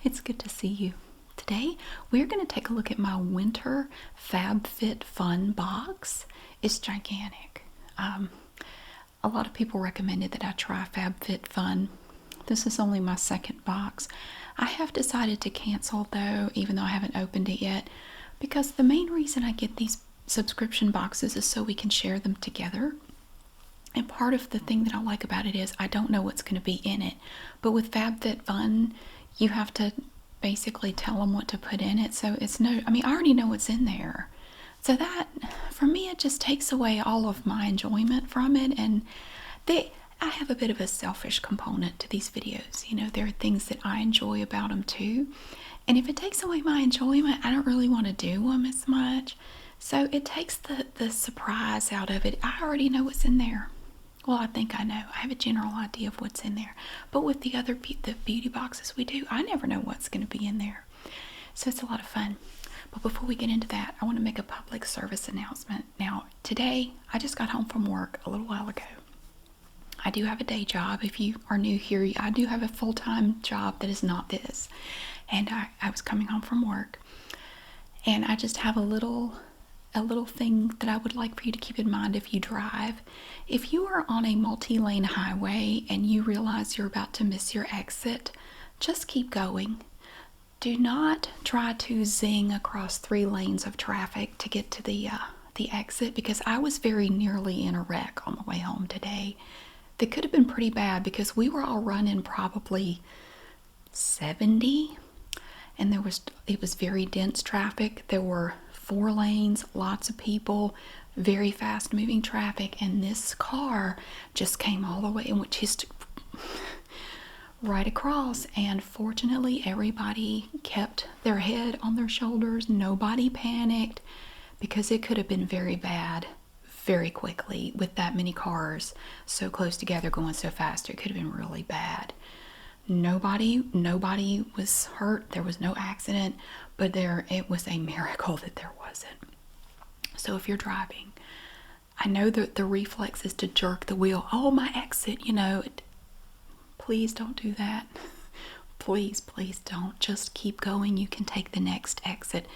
It's good to see you. Today, we're going to take a look at my winter FabFitFun box. It's gigantic. A lot of people recommended that I try FabFitFun. This is only my second box. I have decided to cancel though, even though I haven't opened it yet, because the main reason I get these subscription boxes is so we can share them together. And part of the thing that I like about it is I don't know what's going to be in it. But with FabFitFun, you have to basically tell them what to put in it. So it's no, I mean, I already know what's in there. So that, for me, it just takes away all of my enjoyment from it. And I have a bit of a selfish component to these videos. You know, there are things that I enjoy about them too. And if it takes away my enjoyment, I don't really want to do them as much. So it takes the surprise out of it. I already know what's in there. Well, I think I know. I have a general idea of what's in there. But with the other the beauty boxes we do, I never know what's going to be in there. So it's a lot of fun. But before we get into that, I want to make a public service announcement. Now, today, I just got home from work a little while ago. I do have a day job. If you are new here, I do have a full-time job that is not this. And I was coming home from work. And I just have a little thing that I would like for you to keep in mind if you drive. If you are on a multi-lane highway and you realize you're about to miss your exit, just keep going. Do not try to zing across 3 lanes of traffic to get to the exit, because I was very nearly in a wreck on the way home today. That could have been pretty bad because we were all running probably 70, and it was very dense traffic. There were 4 lanes, lots of people, very fast moving traffic, and this car just came all the way and just right across. And fortunately, everybody kept their head on their shoulders. Nobody panicked, because it could have been very bad very quickly with that many cars so close together going so fast. It could have been really bad. Nobody was hurt. There was no accident, but it was a miracle that there wasn't. So if you're driving, I know that the reflex is to jerk the wheel. Oh, my exit, you know. Please don't do that. Please don't. Just keep going. You can take the next exit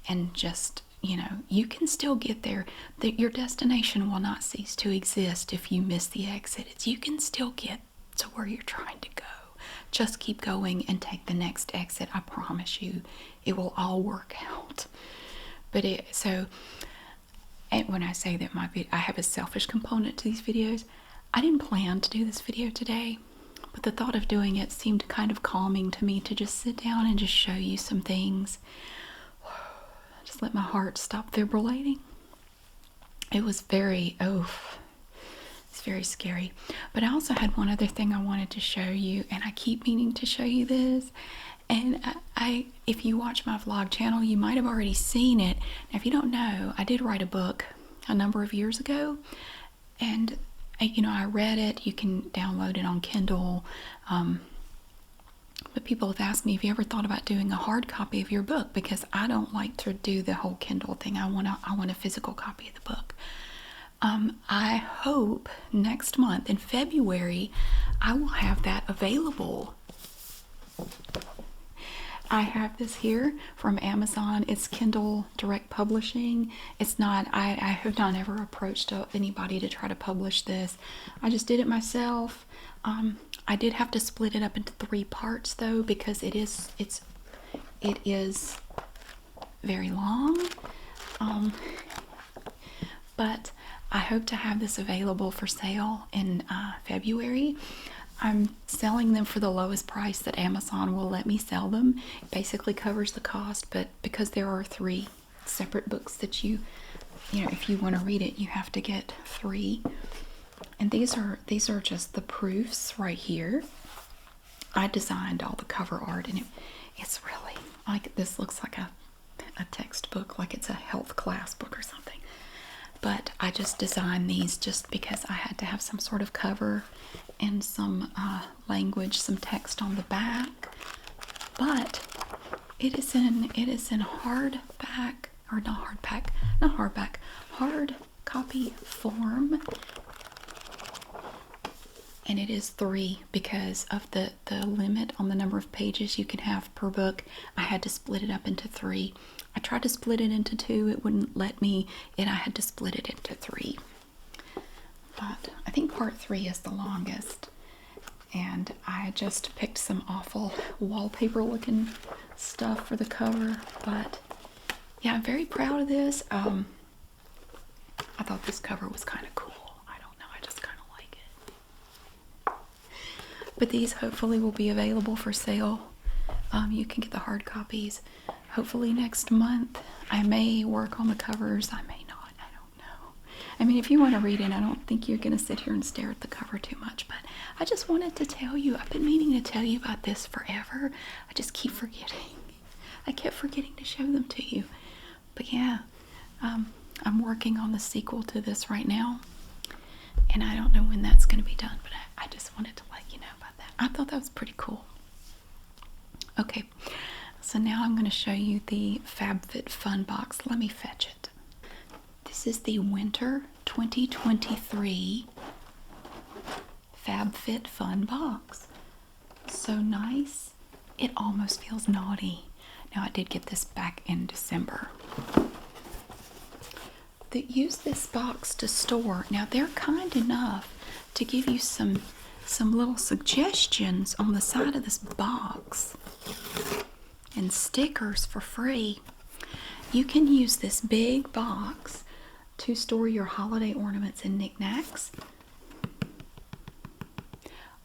and just, you know, you can still get there. Your destination will not cease to exist if you miss the exit. You can still get to where you're trying to go. Just keep going and take the next exit. I promise you, it will all work out. But and when I say that I have a selfish component to these videos, I didn't plan to do this video today, but the thought of doing it seemed kind of calming to me, to just sit down and just show you some things. Just let my heart stop fibrillating. It was it's very scary. But I also had one other thing I wanted to show you, and I keep meaning to show you this. And if you watch my vlog channel, you might have already seen it. Now, if you don't know, I did write a book a number of years ago, and you know, I read it. You can download it on Kindle. But people have asked me, have you ever thought about doing a hard copy of your book? Because I don't like to do the whole Kindle thing. I want a physical copy of the book. I hope next month in February I will have that available. I have this here from Amazon. It's Kindle Direct Publishing. It's not, I have not ever approached anybody to try to publish this. I just did it myself. I did have to split it up into 3 parts though, because it is very long. But I hope to have this available for sale in February. I'm selling them for the lowest price that Amazon will let me sell them. It basically covers the cost, but because there are 3 separate books that you know, if you want to read it, you have to get 3. And these are just the proofs right here. I designed all the cover art, and it's really like, this looks like a textbook, like it's a health class book or something. But I just designed these just because I had to have some sort of cover and some language, some text on the back. But it is in hardback, or not hardback, hard copy form. and it is 3 because of the limit on the number of pages you can have per book. I had to split it up into 3. I tried to split it into 2. It wouldn't let me, and I had to split it into 3. But I think part 3 is the longest. And I just picked some awful wallpaper looking stuff for the cover. But yeah, I'm very proud of this. I thought this cover was kind of cool. I don't know, I just kind of like it. But these hopefully will be available for sale. You can get the hard copies hopefully next month. I may work on the covers, I may not, I don't know. I mean, if you want to read it, I don't think you're going to sit here and stare at the cover too much, but I just wanted to tell you, I've been meaning to tell you about this forever. I just keep forgetting. I kept forgetting to show them to you. But yeah, I'm working on the sequel to this right now, and I don't know when that's going to be done, but I just wanted to let you know about that. I thought that was pretty cool. Okay, so now I'm going to show you the FabFitFun box. Let me fetch it. This is the Winter 2023 FabFitFun box. So nice. It almost feels naughty. Now, I did get this back in December. They use this box to store. Now, they're kind enough to give you some little suggestions on the side of this box and stickers for free. You can use this big box to store your holiday ornaments and knickknacks.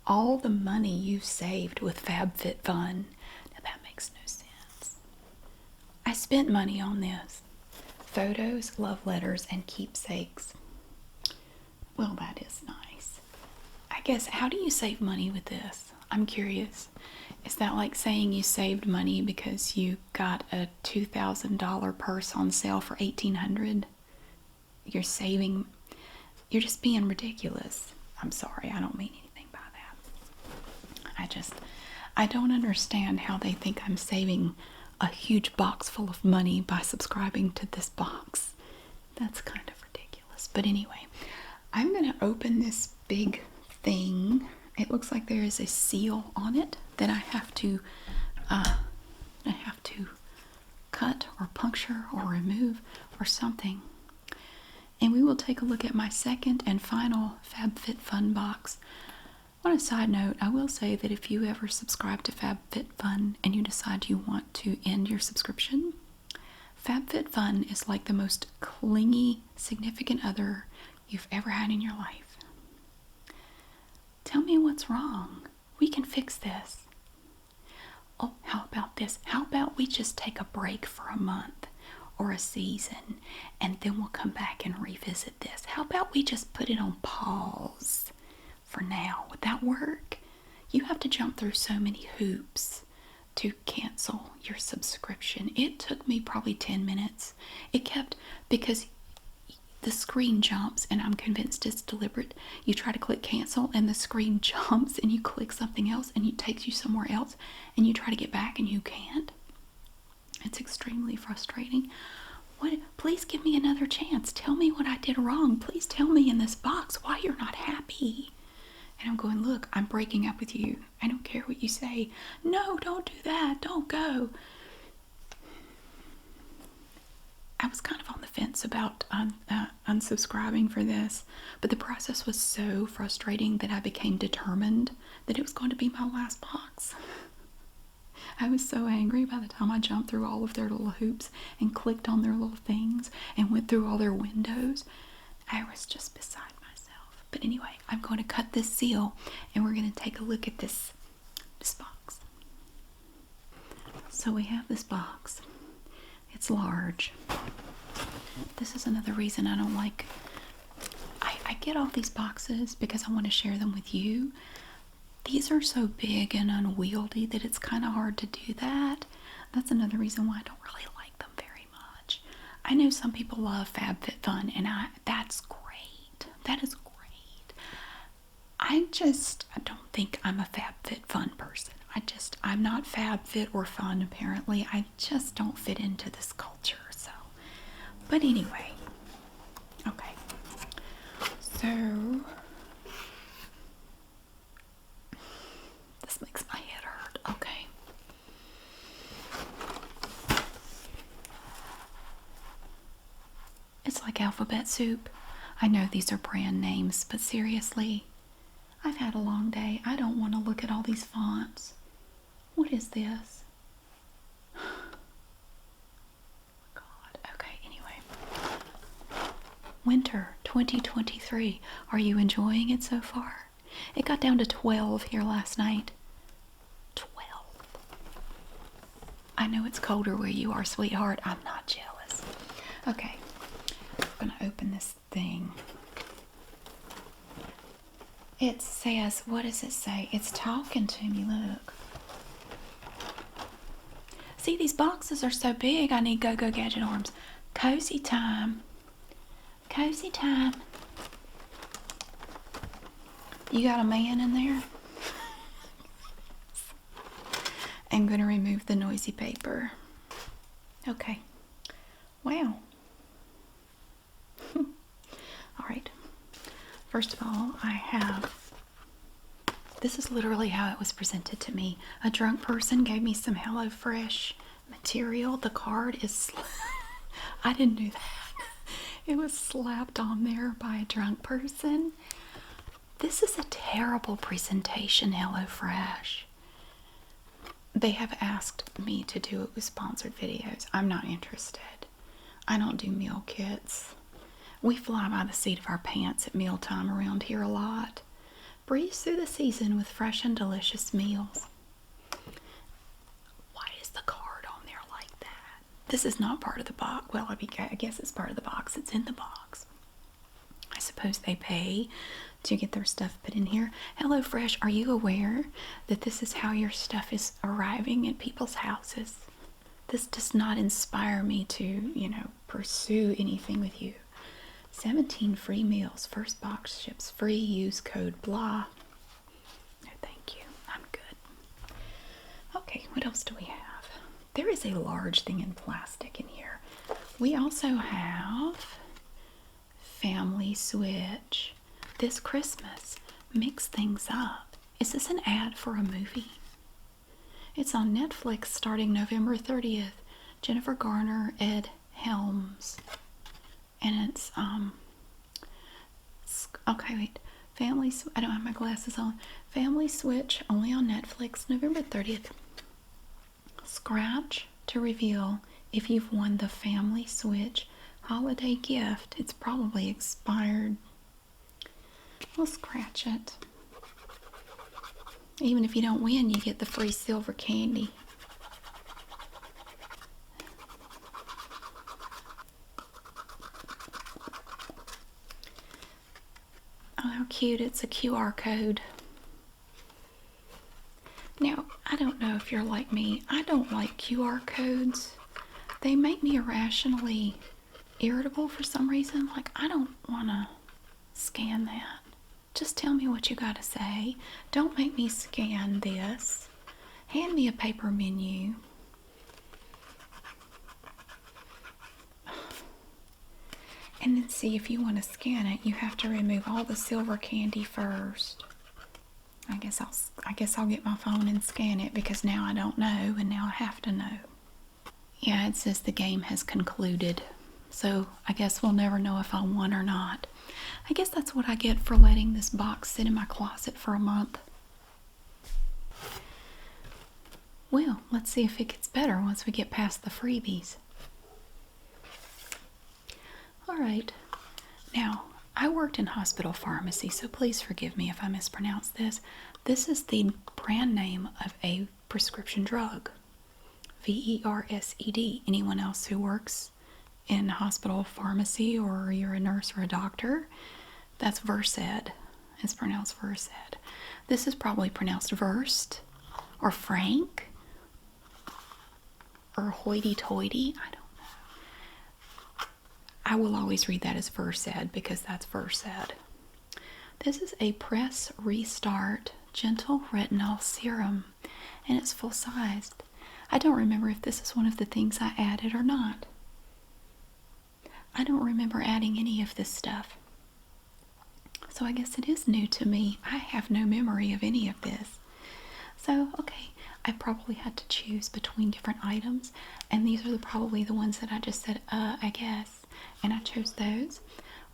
All the money you saved with FabFitFun. Now that makes no sense. I spent money on this. Photos, love letters, and keepsakes. Well, that is nice. I guess, how do you save money with this? I'm curious. Is that like saying you saved money because you got a $2,000 purse on sale for $1,800? You're saving, you're just being ridiculous. I'm sorry, I don't mean anything by that. I don't understand how they think I'm saving a huge box full of money by subscribing to this box. That's kind of ridiculous. But anyway, I'm going to open this big thing. It looks like there is a seal on it that I have to cut or puncture or remove or something. And we will take a look at my second and final FabFitFun box. On a side note, I will say that if you ever subscribe to FabFitFun and you decide you want to end your subscription, FabFitFun is like the most clingy significant other you've ever had in your life. Tell me what's wrong. We can fix this. Oh, how about this? How about we just take a break for a month or a season, and then we'll come back and revisit this? How about we just put it on pause for now? Would that work? You have to jump through so many hoops to cancel your subscription. It took me probably 10 minutes. It kept, because the screen jumps, and I'm convinced it's deliberate. You try to click cancel and the screen jumps and you click something else and it takes you somewhere else, and you try to get back and you can't. It's extremely frustrating. Please give me another chance. Tell me what I did wrong. Please tell me in this box why you're not happy. And I'm going, look, I'm breaking up with you. I don't care what you say. No, don't do that. Don't go. I was kind of on the fence about unsubscribing for this, but the process was so frustrating that I became determined that it was going to be my last box. I was so angry by the time I jumped through all of their little hoops and clicked on their little things and went through all their windows. I was just beside myself. But anyway, I'm going to cut this seal and we're going to take a look at this box. So we have this box. It's large. This is another reason I don't like, I get all these boxes because I want to share them with you. These are so big and unwieldy that it's kind of hard to do that. That's another reason why I don't really like them very much. I know some people love FabFitFun, and that's great. That is great. I don't think I'm a FabFitFun person. I'm not FabFit or fun, apparently. I just don't fit into this culture, so. But anyway, okay. So, like alphabet soup. I know these are brand names, but seriously, I've had a long day. I don't want to look at all these fonts. What is this? God. Okay, anyway. Winter 2023. Are you enjoying it so far? It got down to 12 here last night. 12. I know it's colder where you are, sweetheart. I'm not jealous. Okay. I'm going to open this thing. It says, what does it say? It's talking to me, look. See, these boxes are so big, I need go-go gadget arms. Cozy time. Cozy time. You got a man in there? I'm going to remove the noisy paper. Okay. Wow. Alright. First of all, I have, this is literally how it was presented to me. A drunk person gave me some HelloFresh material. The card is, I didn't do that. It was slapped on there by a drunk person. This is a terrible presentation, HelloFresh. They have asked me to do sponsored videos. I'm not interested. I don't do meal kits. We fly by the seat of our pants at mealtime around here a lot. Breeze through the season with fresh and delicious meals. Why is the card on there like that? This is not part of the box. Well, I guess it's part of the box. It's in the box. I suppose they pay to get their stuff put in here. HelloFresh, are you aware that this is how your stuff is arriving at people's houses? This does not inspire me to, pursue anything with you. 17 free meals. First box ships free. Use code blah. No, thank you. I'm good. Okay, what else do we have? There is a large thing in plastic in here. We also have Family Switch. This Christmas, mix things up. Is this an ad for a movie? It's on Netflix starting November 30th. Jennifer Garner, Ed Helms. And it's, okay, wait. I don't have my glasses on. Family Switch, only on Netflix, November 30th. Scratch to reveal if you've won the Family Switch holiday gift. It's probably expired. We'll scratch it. Even if you don't win, you get the free silver candy. Oh, how cute. It's a QR code. Now, I don't know if you're like me. I don't like QR codes. They make me irrationally irritable for some reason. Like, I don't want to scan that. Just tell me what you got to say. Don't make me scan this. Hand me a paper menu. And then see, if you want to scan it, you have to remove all the silver candy first. I guess I'll get my phone and scan it, because now I don't know and now I have to know. Yeah, it says the game has concluded. So I guess we'll never know if I won or not. I guess that's what I get for letting this box sit in my closet for a month. Well, let's see if it gets better once we get past the freebies. Alright, now, I worked in hospital pharmacy, so please forgive me if I mispronounce this. This is the brand name of a prescription drug. Versed. Anyone else who works in hospital pharmacy, or you're a nurse or a doctor, that's Versed. It's pronounced Versed. This is probably pronounced Versed, or Frank, or hoity-toity. I don't know. I will always read that as Versed because that's Versed. This is a Press Restart Gentle Retinol Serum, and it's full-sized. I don't remember if this is one of the things I added or not. I don't remember adding any of this stuff. So I guess it is new to me. I have no memory of any of this. So, okay, I probably had to choose between different items, and these are probably the ones that I just said, I guess. and I chose those.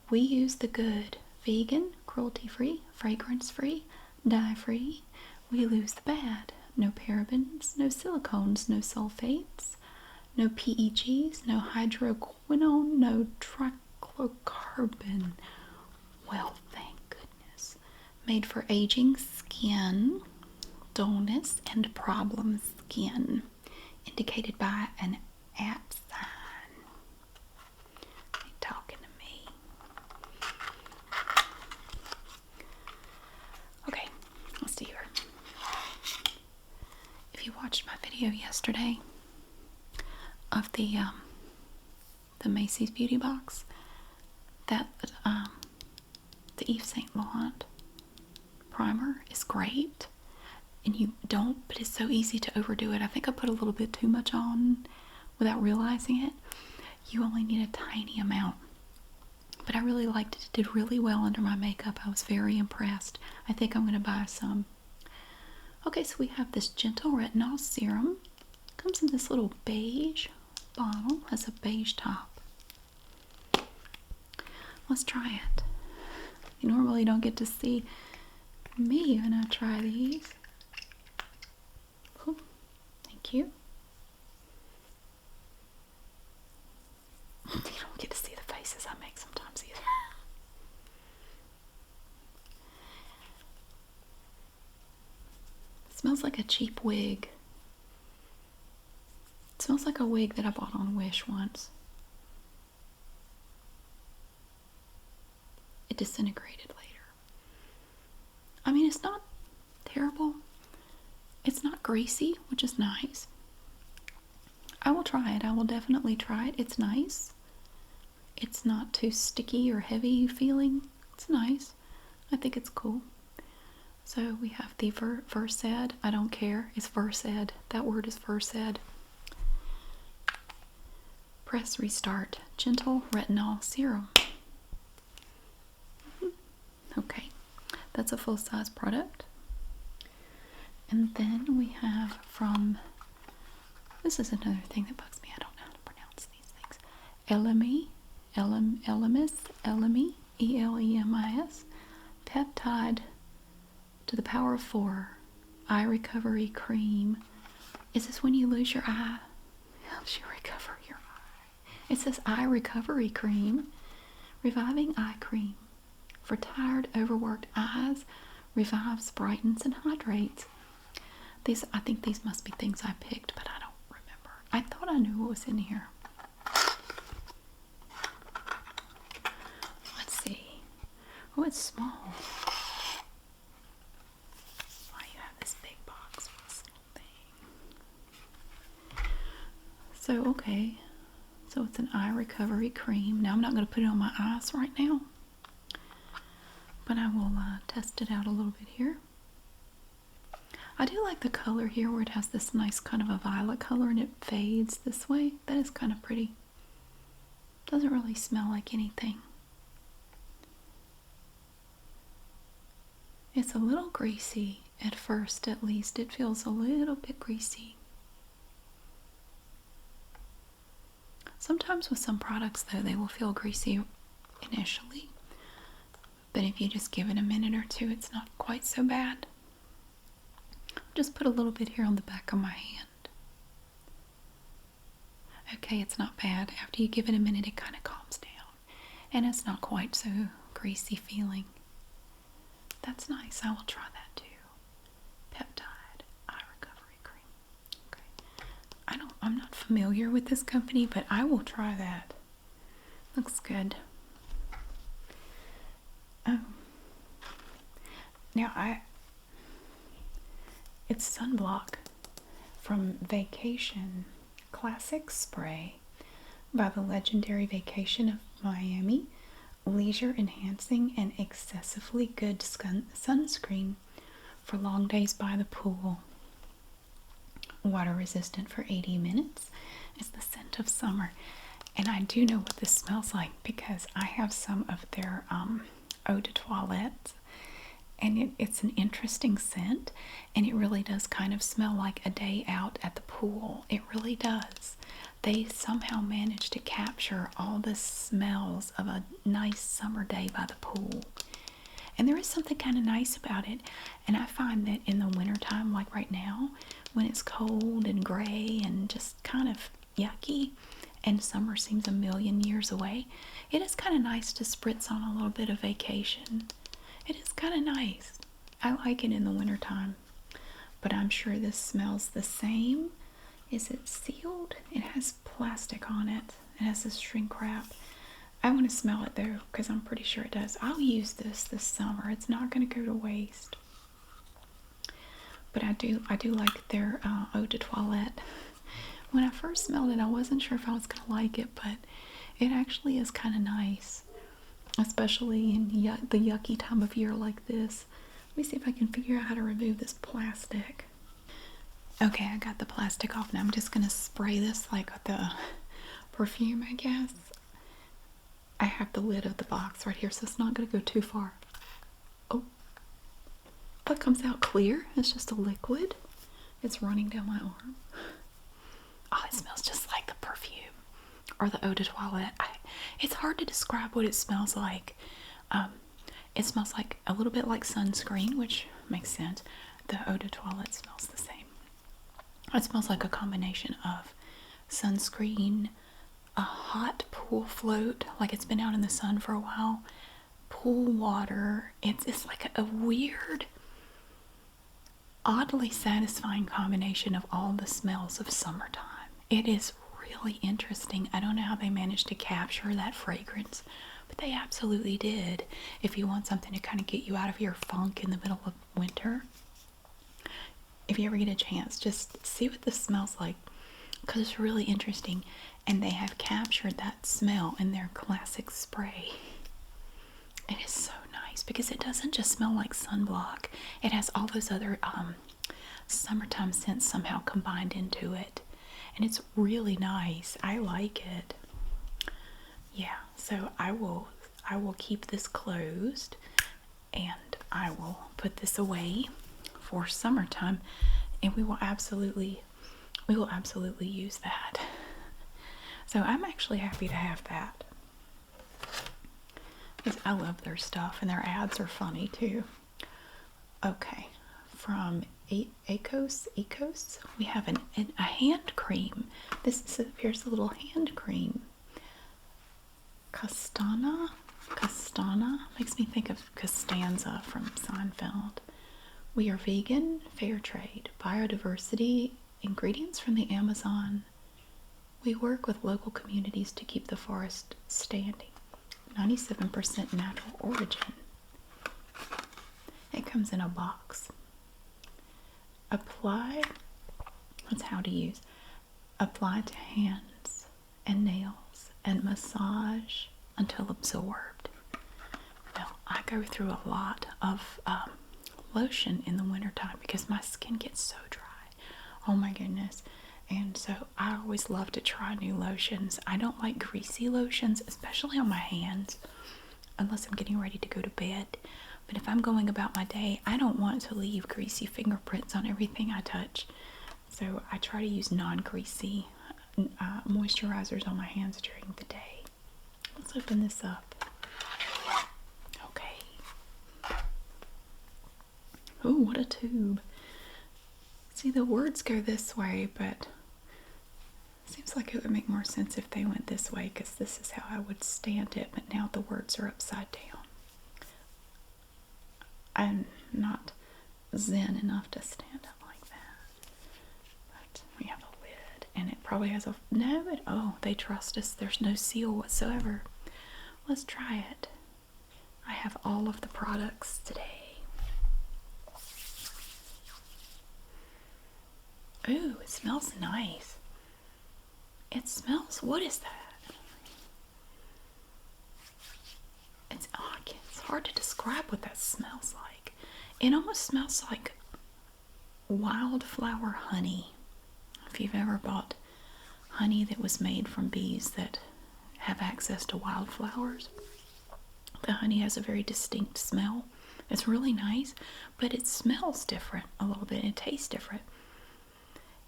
We use the good vegan, cruelty-free, fragrance-free, dye-free. We use the bad. No parabens, no silicones, no sulfates, no PEGs, no hydroquinone, no trichlorocarbon. Well, thank goodness. Made for aging skin, dullness, and problem skin. Indicated by an @ sign. Are you talking to me? Okay, let's see here. If you watched my video yesterday of the Macy's Beauty Box, that the Yves Saint Laurent primer is great, and you don't, but it's so easy to overdo it. I think I put a little bit too much on without realizing it. You only need a tiny amount, but I really liked it. It did really well under my makeup. I was very impressed. I think I'm going to buy some. Okay, so we have this gentle retinol serum. Comes in this little beige bottle, has a beige top. Let's try it. You normally don't get to see me when I try these. Ooh, thank you. You don't get to see the faces I make sometimes either. It smells like a cheap wig. It smells like a wig that I bought on Wish once. It disintegrated later. I mean, it's not terrible. It's not greasy, which is nice. I will try it. I will definitely try it. It's nice. It's not too sticky or heavy feeling. It's nice. I think it's cool. So we have the Versed. I don't care. It's Versed. That word is Versed. Press Restart. Gentle Retinol Serum. Okay. That's a full-size product. And then we have from, this is another thing that bugs me. I don't know how to pronounce these things. Elemis, E-L-E-M-I-S. Peptide to the power of 4. Eye recovery cream. Is this when you lose your eye? Helps you recover your eye. It says eye recovery cream. Reviving eye cream. For tired, overworked eyes, revives, brightens, and hydrates. These, I think these must be things I picked, but I don't remember. I thought I knew what was in here. Let's see. Oh, it's small. Why you have this big box with this little thing? So, okay. So it's an eye recovery cream. Now I'm not going to put it on my eyes right now, but I will test it out a little bit here. I do like the color here where it has this nice kind of a violet color and it fades this way. That is kind of pretty. Doesn't really smell like anything. It's a little greasy at first, at least. It feels a little bit greasy. Sometimes with some products though, they will feel greasy initially. But if you just give it a minute or two, it's not quite so bad. Just put a little bit here on the back of my hand. Okay, it's not bad. After you give it a minute, it kind of calms down. And it's not quite so greasy feeling. That's nice. I will try that too. Peptide Eye Recovery Cream. Okay. I'm not familiar with this company, but I will try that. Looks good. Now it's sunblock from Vacation Classic Spray by the legendary Vacation of Miami. Leisure enhancing and excessively good sunscreen for long days by the pool. Water resistant for 80 minutes. It's the scent of summer. And I do know what this smells like because I have some of their eau de toilette, and it's an interesting scent, and it really does kind of smell like a day out at the pool. It really does. they somehow managed to capture all the smells of a nice summer day by the pool. And there is something kind of nice about it. And I find that in the wintertime, like right now, when it's cold and gray and just kind of yucky, and summer seems a million years away, it is kind of nice to spritz on a little bit of vacation. It is kind of nice. I like it in the wintertime. But I'm sure this smells the same. Is it sealed? It has plastic on it. It has this shrink wrap. I want to smell it though, because I'm pretty sure it does. I'll use this summer. It's not going to go to waste. But I do like their eau de toilette. When I first smelled it, I wasn't sure if I was going to like it, but it actually is kind of nice, especially in the yucky time of year like this. Let me see if I can figure out how to remove this plastic. Okay, I got the plastic off now. I'm just going to spray this like with the perfume, I guess. I have the lid of the box right here, so it's not going to go too far. Oh, that comes out clear. It's just a liquid. It's running down my arm. Oh, it smells just like the perfume or the eau de toilette. It's hard to describe what it smells like. It smells like a little bit like sunscreen, which makes sense. The eau de toilette smells the same. It smells like a combination of sunscreen, a hot pool float, like it's been out in the sun for a while, pool water. It's like a weird, oddly satisfying combination of all the smells of summertime. It is really interesting. I don't know how they managed to capture that fragrance, but they absolutely did. If you want something to kind of get you out of your funk in the middle of winter, if you ever get a chance, just see what this smells like, because it's really interesting. And they have captured that smell in their classic spray. It is so nice because it doesn't just smell like sunblock. It has all those other summertime scents somehow combined into it. And it's really nice. I like it. Yeah, so I will keep this closed, and I will put this away for summertime, and we will absolutely use that. So I'm actually happy to have that, because I love their stuff, and their ads are funny too. Okay, from Ecos, we have a hand cream. Here's a little hand cream. Castana makes me think of Costanza from Seinfeld. We are vegan, fair trade, biodiversity, ingredients from the Amazon. We work with local communities to keep the forest standing. 97% natural origin. It comes in a box. Apply, that's how to use. Apply to hands and nails and massage until absorbed. Well, I go through a lot of lotion in the wintertime because my skin gets so dry. Oh my goodness. And so I always love to try new lotions. I don't like greasy lotions, especially on my hands, unless I'm getting ready to go to bed. But if I'm going about my day, I don't want to leave greasy fingerprints on everything I touch. So I try to use non-greasy moisturizers on my hands during the day. Let's open this up. Okay. Oh, what a tube. See, the words go this way, but it seems like it would make more sense if they went this way, because this is how I would stand it, but now the words are upside down. I'm not zen enough to stand up like that. But we have a lid, and it probably has a, no, oh, they trust us. There's no seal whatsoever. Let's try it. I have all of the products today. Ooh, it smells nice. It smells, what is that? It's hard to describe what that smells like. It almost smells like wildflower honey. If you've ever bought honey that was made from bees that have access to wildflowers, the honey has a very distinct smell. It's really nice, but it smells different a little bit. It tastes different.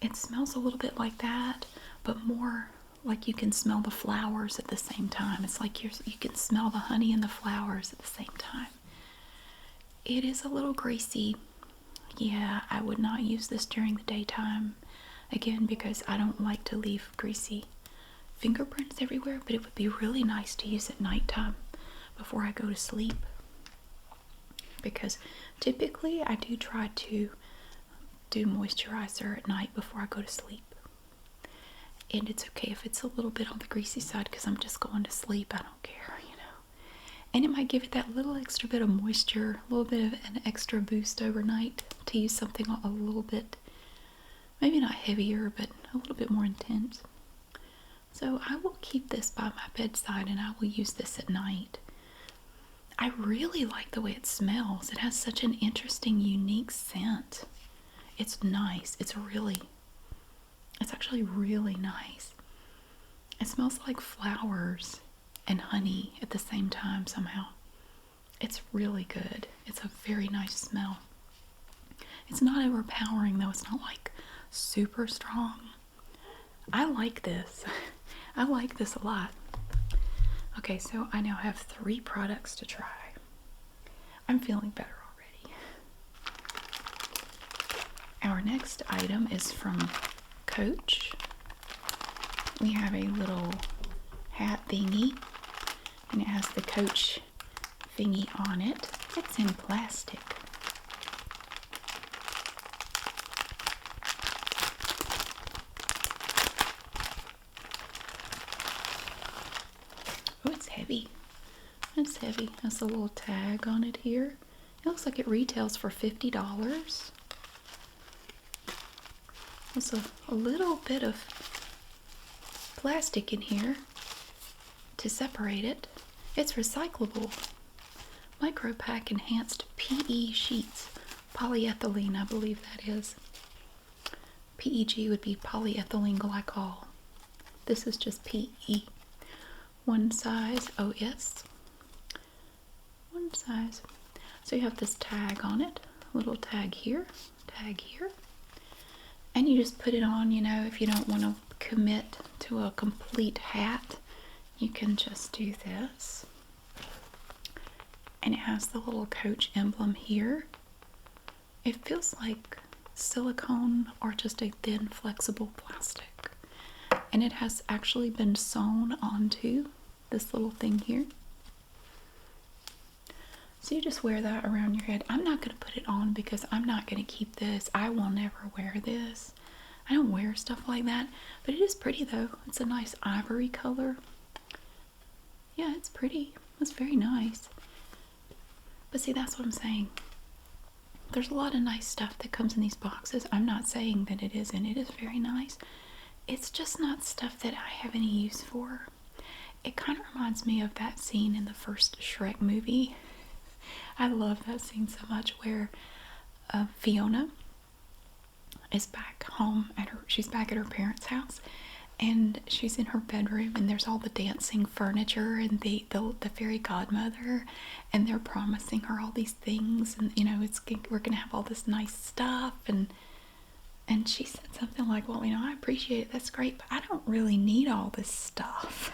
It smells a little bit like that, but more like you can smell the flowers at the same time. It's like you can smell the honey and the flowers at the same time. It is a little greasy. Yeah, I would not use this during the daytime. Again, because I don't like to leave greasy fingerprints everywhere, but it would be really nice to use at nighttime before I go to sleep. Because typically I do try to do moisturizer at night before I go to sleep. And it's okay if it's a little bit on the greasy side because I'm just going to sleep. I don't care, you know. And it might give it that little extra bit of moisture, a little bit of an extra boost overnight to use something a little bit, maybe not heavier, but a little bit more intense. So I will keep this by my bedside and I will use this at night. I really like the way it smells. It has such an interesting, unique scent. It's nice. It's actually really nice. It smells like flowers and honey at the same time somehow. It's really good. It's a very nice smell. It's not overpowering though. It's not like super strong. I like this. I like this a lot. Okay, so I now have 3 products to try. I'm feeling better already. Our next item is from Coach. We have a little hat thingy, and it has the Coach thingy on it. It's in plastic. Oh, it's heavy. It's heavy. Has a little tag on it here. It looks like it retails for $50. There's a little bit of plastic in here to separate it. It's recyclable. Micropack enhanced PE sheets. Polyethylene, I believe that is. PEG would be polyethylene glycol. This is just PE. One size OS. One size. So you have this tag on it. Little tag here. Tag here. And you just put it on, you know, if you don't want to commit to a complete hat, you can just do this. And it has the little Coach emblem here. It feels like silicone or just a thin, flexible plastic. And it has actually been sewn onto this little thing here. So you just wear that around your head. I'm not going to put it on because I'm not going to keep this. I will never wear this. I don't wear stuff like that. But it is pretty though. It's a nice ivory color. Yeah, it's pretty. It's very nice. But see, that's what I'm saying. There's a lot of nice stuff that comes in these boxes. I'm not saying that it isn't. It is very nice. It's just not stuff that I have any use for. It kind of reminds me of that scene in the first Shrek movie. I love that scene so much where Fiona is back home she's back at her parents' house, and she's in her bedroom, and there's all the dancing furniture and the fairy godmother, and they're promising her all these things, and you know, we're gonna have all this nice stuff, and she said something like, well, you know, I appreciate it, that's great, but I don't really need all this stuff.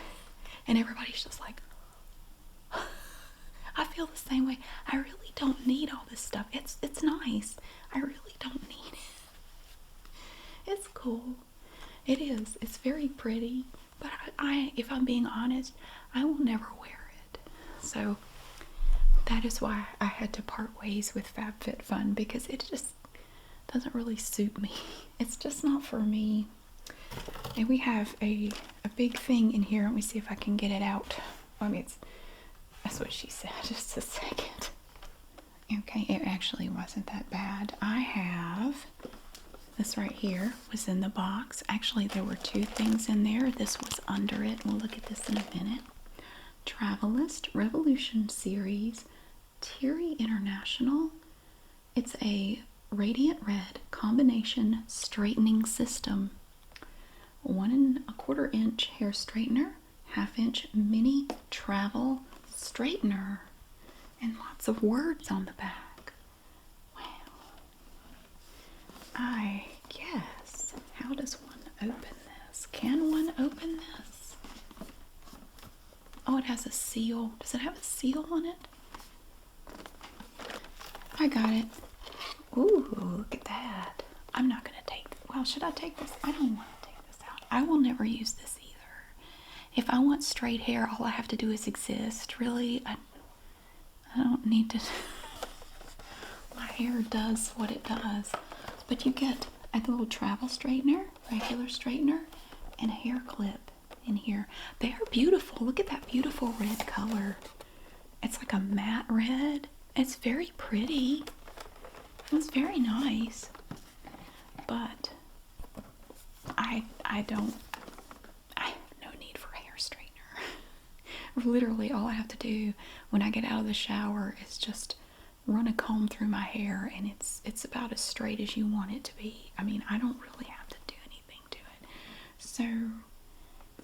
And everybody's just like, I feel the same way. I really don't need all this stuff. It's nice. I really don't need it. It's cool. It is. It's very pretty. But if I'm being honest, I will never wear it. So that is why I had to part ways with FabFitFun, because it just doesn't really suit me. It's just not for me. And we have a big thing in here. Let me see if I can get it out. I mean, that's what she said. Just a second. Okay, it actually wasn't that bad. I have this right here was in the box. Actually, there were 2 things in there. This was under it. We'll look at this in a minute. Travelist Revolution Series Thierry International. It's a radiant red combination straightening system. 1 1/4 inch hair straightener, 1/2 inch mini travel straightener, and lots of words on the back. Wow. I guess, how does one open this? Can one open this? seal. Does it have a seal on it? I got it. Ooh, look at that. I'm not going to take this. Well, should I take this? I don't want to take this out. I will never use this either. If I want straight hair, all I have to do is exist. Really, I don't need to. My hair does what it does. But you get a little travel straightener, regular straightener, and a hair clip in here. They are beautiful. Look at that beautiful red color. It's like a matte red. It's very pretty. It's very nice. But I have no need for a hair straightener. Literally all I have to do when I get out of the shower is just run a comb through my hair, and it's about as straight as you want it to be. I mean, I don't really have to do anything to it. So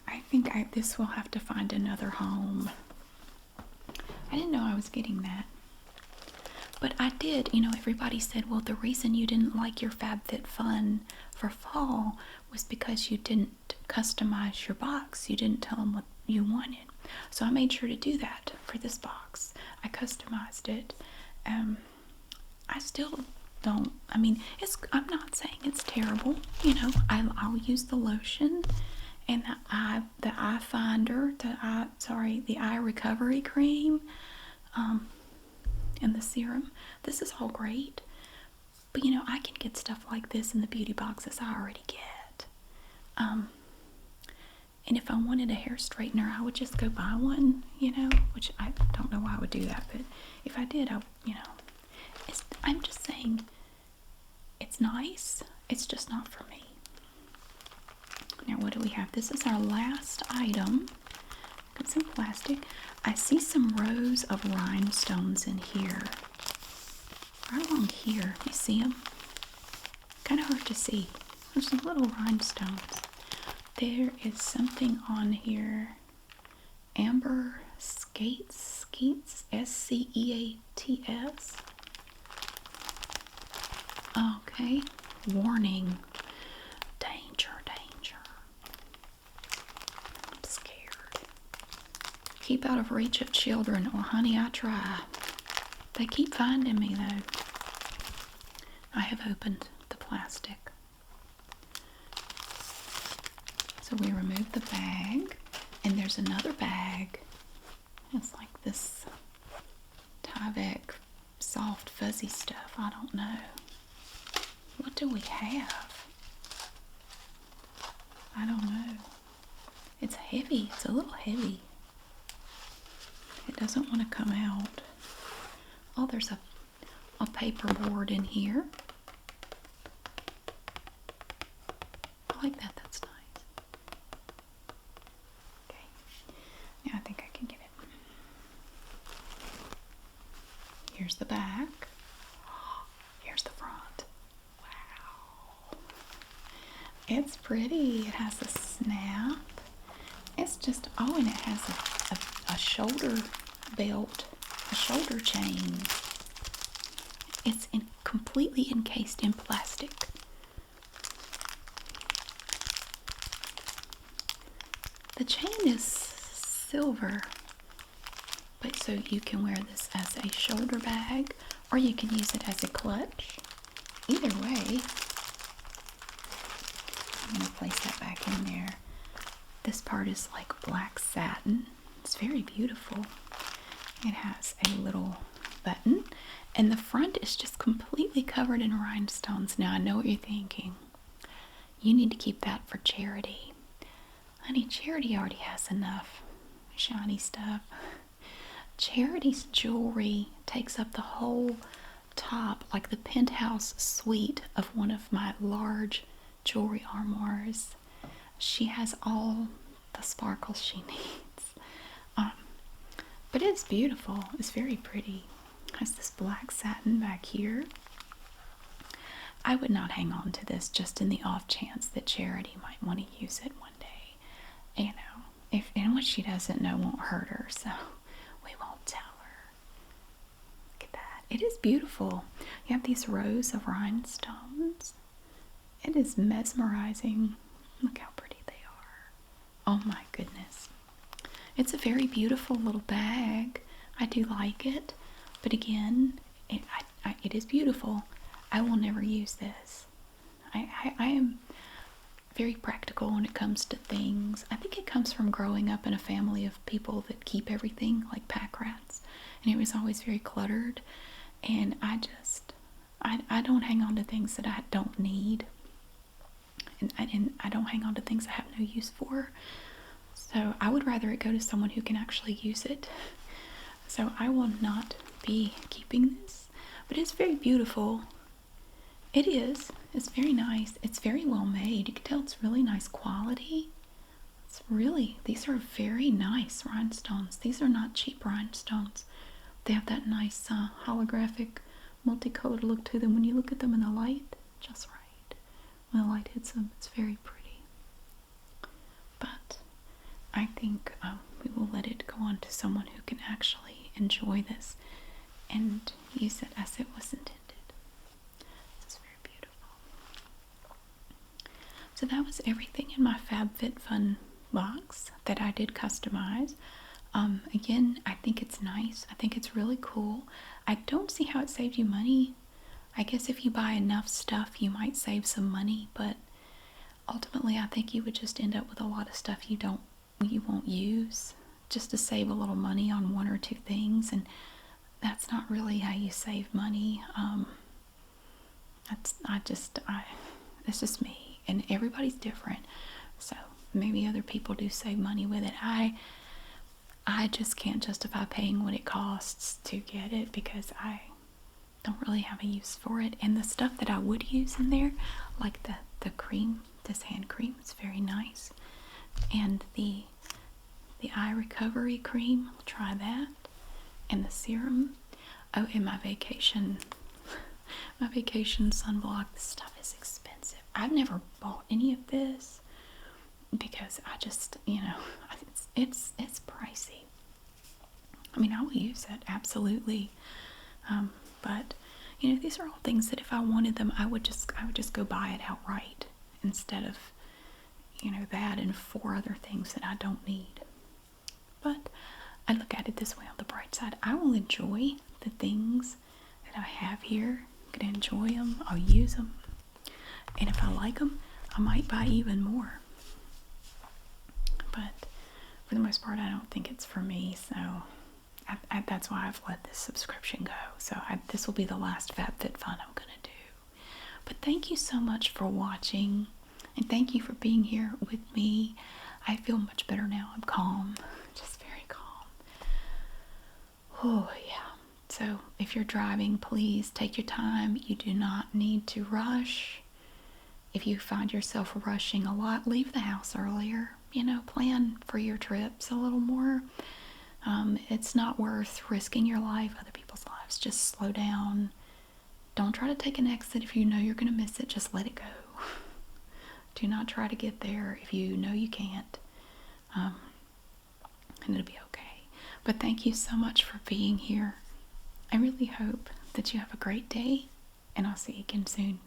I think this will have to find another home. I didn't know I was getting that. But I did, you know, everybody said, well, the reason you didn't like your FabFitFun for fall was because you didn't customize your box. You didn't tell them what you wanted. So I made sure to do that for this box. I customized it. I still don't, I mean, I'm not saying it's terrible. You know, I'll use the lotion and the eye finder, the eye recovery cream, and the serum. This is all great. But you know, I can get stuff like this in the beauty boxes I already get. And if I wanted a hair straightener, I would just go buy one, you know, which I don't know why I would do that, but if I did, you know, I'm just saying it's nice. It's just not for me. Now, what do we have? This is our last item. Got some plastic. I see some rows of rhinestones in here. Right along here. You see them? Kind of hard to see. There's some little rhinestones. There is something on here. Amber Skeets. S-C-E-A-T-S. Okay. Warning. Danger. I'm scared. Keep out of reach of children. Well, honey, I try. They keep finding me, though. I have opened the plastic. So we remove the bag, and there's another bag. It's like this Tyvek soft fuzzy stuff. I don't know. What do we have? I don't know. It's heavy. It's a little heavy. It doesn't want to come out. Oh, there's a paper board in here. I like that. That's nice. Okay. Now I think I can get it. Here's the back. Here's the front. Wow. It's pretty. It has a snap. It's just, oh, and it has a shoulder belt, a shoulder chain. It's completely encased in plastic. The chain is silver, but so you can wear this as a shoulder bag, or you can use it as a clutch. Either way, I'm going to place that back in there. This part is like black satin. It's very beautiful. It has a little button, and the front is just completely covered in rhinestones. Now I know what you're thinking. You need to keep that for Charity. Honey, Charity already has enough shiny stuff. Charity's jewelry takes up the whole top, like the penthouse suite of one of my large jewelry armoires. She has all the sparkles she needs. But it's beautiful. It's very pretty. It has this black satin back here. I would not hang on to this just in the off chance that Charity might want to use it one day. You know, and what she doesn't know won't hurt her, so we won't tell her. Look at that. It is beautiful. You have these rows of rhinestones. It is mesmerizing. Look how pretty they are. Oh my goodness. It's a very beautiful little bag. I do like it. But again, it is beautiful. I will never use this. I am very practical when it comes to things. I think it comes from growing up in a family of people that keep everything like pack rats. And it was always very cluttered. And I don't hang on to things that I don't need. And I don't hang on to things I have no use for. So I would rather it go to someone who can actually use it. So I will not be keeping this. But it's very beautiful. It is. It's very nice. It's very well made. You can tell it's really nice quality. These are very nice rhinestones. These are not cheap rhinestones. They have that nice holographic multicolored look to them. When you look at them in the light, just right. When the light hits them, it's very pretty. But I think we will let it go on to someone who can actually enjoy this and use it as it was intended. This is very beautiful. So that was everything in my FabFitFun box that I did customize. Again, I think it's nice. I think it's really cool. I don't see how it saved you money. I guess if you buy enough stuff, you might save some money, but ultimately, I think you would just end up with a lot of stuff you won't use, just to save a little money on one or two things, and that's not really how you save money. It's just me, and everybody's different. So maybe other people do save money with it. I just can't justify paying what it costs to get it because I don't really have a use for it. And the stuff that I would use in there, like the cream, this hand cream, is very nice. And the eye recovery cream, I'll try that. And the serum. Oh, and my vacation sunblock. This stuff is expensive. I've never bought any of this because I just, it's pricey. I mean, I will use it, absolutely. But, these are all things that if I wanted them, I would just go buy it outright instead of, that and 4 other things that I don't need. But I look at it this way, on the bright side. I will enjoy the things that I have here. I'm going to enjoy them. I'll use them. And if I like them, I might buy even more. But for the most part, I don't think it's for me. So that's why I've let this subscription go. So this will be the last FabFitFun I'm going to do. But thank you so much for watching. And thank you for being here with me. I feel much better now. I'm calm. Just very calm. Oh, yeah. So if you're driving, please take your time. You do not need to rush. If you find yourself rushing a lot, leave the house earlier. Plan for your trips a little more. It's not worth risking your life, other people's lives. Just slow down. Don't try to take an exit if you know you're going to miss it. Just let it go. Do not try to get there if you know you can't. And it'll be okay. But thank you so much for being here. I really hope that you have a great day, and I'll see you again soon.